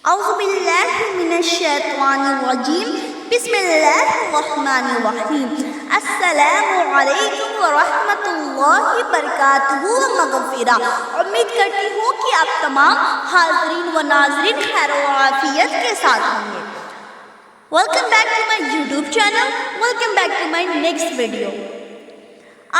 اعوذ باللہ من الشیطان الرجیم بسم اللہ الرحمن الرحیم السلام علیکم ورحمۃ اللہ وبرکاتہ ومغفرہ۔ امید کرتی ہوں کہ آپ تمام حاضرین و ناظرین خیر و عافیت کے ساتھ ہوں گے۔ Welcome back to my YouTube channel, welcome back to my next video.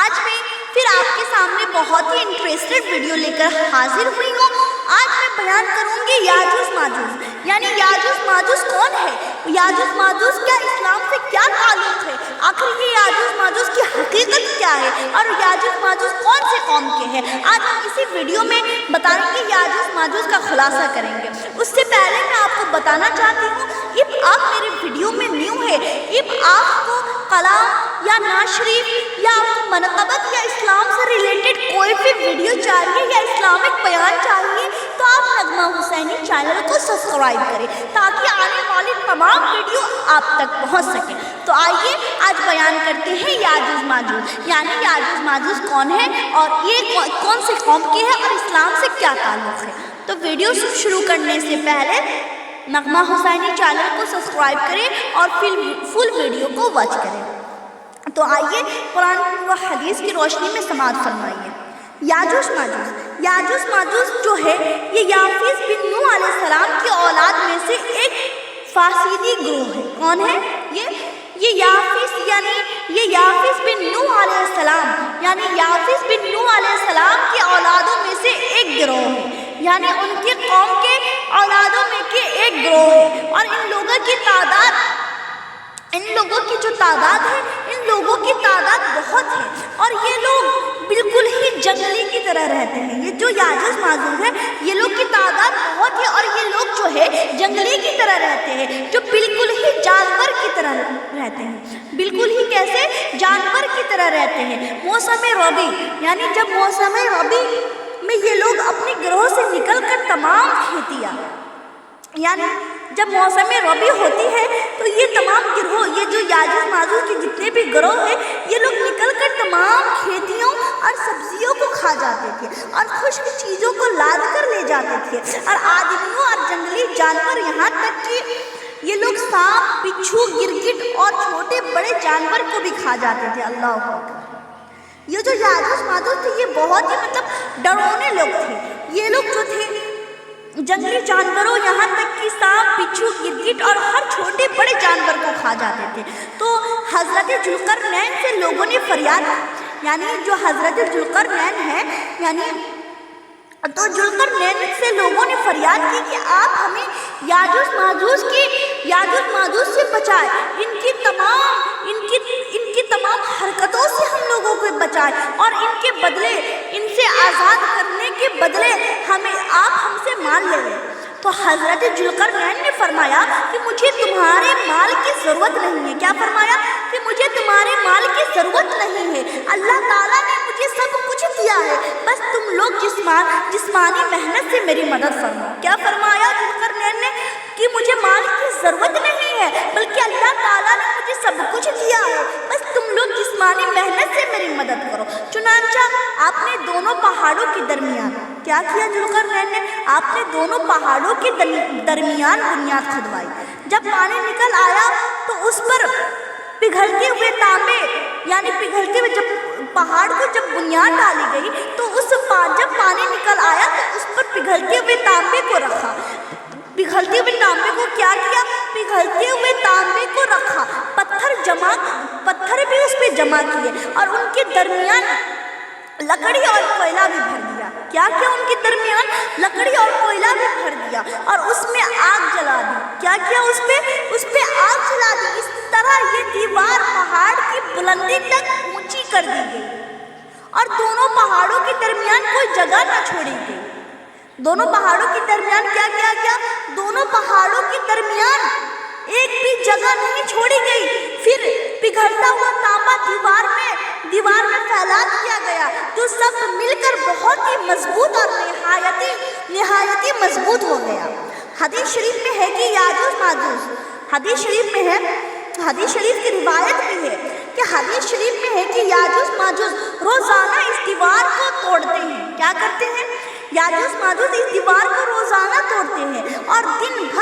آج میں پھر آپ کے سامنے بہت ہی انٹرسٹڈ ویڈیو لے کر حاضر ہوئی ہوں۔ آج میں بیان کروں گی یاجوج ماجوج، یعنی یاجوج ماجوج کون ہے، یاجوج ماجوج کا اسلام سے کیا تعلق ہے، آخر یہ یاجوج ماجوج کی حقیقت کیا ہے اور یاجوج ماجوج کون سے قوم کے ہیں۔ آج ہم اسی ویڈیو میں بتائیں گے، یاجوج ماجوج کا خلاصہ کریں گے۔ اس سے پہلے میں آپ کو بتانا چاہتی ہوں، اب آپ میرے ویڈیو میں نیو ہے، اب آپ کو کلام یا نعت شریف یا آپ کو منقبت یا اسلام سے ریلیٹڈ کوئی بھی ویڈیو چاہیے یا اسلامک بیان چاہیے تو آپ نغمہ حسینی چینل کو سبسکرائب کریں تاکہ آنے والی تمام ویڈیو آپ تک پہنچ سکیں۔ تو آئیے آج بیان کرتے ہیں یاجوج ماجوج، یعنی یاجوج ماجوج کون ہے اور یہ کون سے قوم کے ہیں اور اسلام سے کیا تعلق ہے۔ تو ویڈیو شروع کرنے سے پہلے نغمہ حسینی چینل کو سبسکرائب کریں اور فل ویڈیو کو واچ کریں۔ تو آئیے قرآن و حدیث کی روشنی میں سماعت فرمائیے۔ یاجوج ماجوج، یاجوج ماجوج جو ہے یہ یافیس بن نوح علیہ السلام کی اولاد میں سے ایک فاسدی گروہ ہے۔ کون ہے یہ یافیس، یعنی یہ یافیس بن نوح علیہ السلام، یعنی یافیس بن نوح علیہ السلام کی اولادوں میں سے ایک گروہ ہے، یعنی ان کی قوم کے اولادوں میں کے ایک گروہ ہے۔ اور ان لوگوں کی جو تعداد ہے، ان لوگوں کی تعداد بہت ہے اور یہ لوگ بالکل ہی جنگلی کی طرح رہتے ہیں۔ یہ جو یاجوج ماجوج ہے یہ لوگ کی تعداد بہت ہے اور یہ لوگ جو ہے جنگلی کی طرح رہتے ہیں، جو بالکل ہی جانور کی طرح رہتے ہیں۔ بالکل ہی کیسے؟ جانور کی طرح رہتے ہیں۔ موسم ربیع، یعنی جب موسم ربیع میں یہ لوگ اپنے گروہ سے نکل کر تمام کھیتیاں، یعنی جب موسم ربیع ہوتی ہے تو یہ تمام گروہ، یہ جو یاجوج ماجوج کے جتنے بھی گروہ ہیں یہ لوگ نکل کر تمام کھیتیوں اور سبزیوں کو کھا جاتے تھے اور خشک چیزوں کو لاد کر لے جاتے تھے اور آدمیوں اور جنگلی جانور، یہاں تک کہ یہ لوگ سانپ، بچھو، گرگٹ اور چھوٹے بڑے جانور کو بھی کھا جاتے تھے۔ اللہ اکبر۔ یہ جو یاجوج ماجوج تھے یہ بہت ہی ڈرونے لوگ تھے۔ یہ لوگ جو تھے جنگلی جانوروں، یہاں تک کہ سانپ، بچھو، گرگٹ اور ہر چھوٹے بڑے جانور کو کھا جاتے تھے۔ تو حضرت ذوالقرنین سے لوگوں نے فریاد کی، یعنی جو حضرت ذوالقرنین ہے، یعنی تو ذوالقرنین سے لوگوں نے فریاد کی کہ آپ ہمیں یاجوج ماجوج سے بچائیں، ان کی تمام حرکتوں سے ہم لوگوں کو بچائیں اور ان کے بدلے، ان سے آزاد کرنے کے بدلے آپ ہم سے مال لے لیں۔ تو حضرت ذوالقرنین نے فرمایا کہ مجھے تمہارے مال کی ضرورت نہیں ہے۔ کیا فرمایا؟ کہ مجھے تمہارے مال کی ضرورت نہیں ہے، اللہ تعالیٰ نے مجھے سب کچھ دیا ہے، بس تم لوگ جسمانی محنت سے میری مدد فرماؤ۔ کیا فرمایا ذوالقرنین نے؟ کہ مجھے مال کی ضرورت نہیں ہے بلکہ اللہ تعالیٰ نے مجھے سب کچھ دیا ہے، بس تم لوگ جسمانی محنت سے میری مدد کرو۔ چنانچہ آپ نے دونوں پہاڑوں کے درمیان کیا کیا؟ ذوالقرنین نے آپ نے دونوں پہاڑوں کے درمیان بنیاد کھدوائی۔ جب پانی نکل آیا تو اس پر پگھلتے ہوئے تانبے، یعنی پگھلتے ہوئے جب پہاڑ کو جب بنیاد ڈالی گئی تو جب پانی نکل آیا تو اس پر پگھلتے ہوئے تانبے کو رکھا۔ پگھلتے ہوئے تانبے کو کیا کیا؟ پگھلتے ہوئے تانبے کو رکھا، پتھر بھی اس پہ جمع کیے اور ان کے درمیان لکڑی اور کوئلہ بھی بھر دیا۔ کیا کیا؟ ان کے درمیان لکڑی اور کوئلہ بھی بھر دیا اور اس میں آگ جلا دی۔ کیا کیا؟ اس پہ آگ جلا دی۔ اس طرح یہ دیوار پہاڑ کی بلندی تک اونچی کر دی گئی اور دونوں پہاڑوں کے درمیان کوئی جگہ نہ چھوڑی گئی۔ دونوں پہاڑوں کے درمیان کیا کیا گیا؟ دونوں پہاڑوں کے درمیان ایک بھی جگہ نہیں چھوڑی گئی۔ پھر پگھلتا ہوا تانبا دیوار میں پھیلا دیا گیا جو سب مل کر بہت ہی مضبوط اور نہایت مضبوط ہو گیا۔ حدیث شریف میں ہے کہ یاجوج ماجوج، حدیث شریف کی روایت بھی ہے کہ حدیث شریف میں ہے کہ یاجوج ماجوج روزانہ اس دیوار کو توڑتے ہیں۔ کیا کرتے ہیں؟ یاجوج ماجوج اس دیوار کو روزانہ توڑتے ہیں اور دن بھر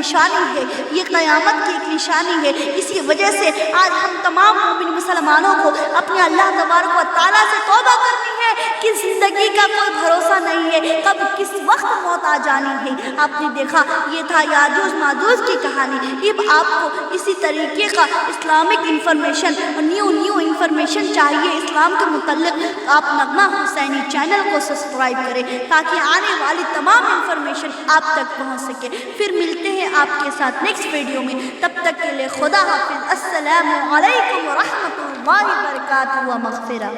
نشانی ہے، یہ قیامت کی ایک نشانی ہے۔ اسی وجہ سے آج ہم تمام مومن مسلمانوں کو اپنے اللہ تبارک و تعالیٰ سے توبہ کرنی ہے کہ زندگی کا کوئی بھروسہ نہیں ہے، کب کس وقت موت آ جانی ہے۔ آپ نے دیکھا یہ تھا یاجوج ماجوج کی کہانی۔ اب آپ کو اسی طریقے کا اسلامک انفارمیشن اور نیو انفارمیشن چاہیے اسلام کے متعلق، آپ نغمہ حسینی چینل کو سبسکرائب کریں تاکہ آنے والی تمام انفارمیشن آپ تک پہنچ سکے۔ پھر ملتے ہیں آپ کے ساتھ نیکسٹ ویڈیو میں، تب تک کے لیے خدا حافظ۔ السلام علیکم ورحمۃ اللہ وبرکاتہ و مغفرہ۔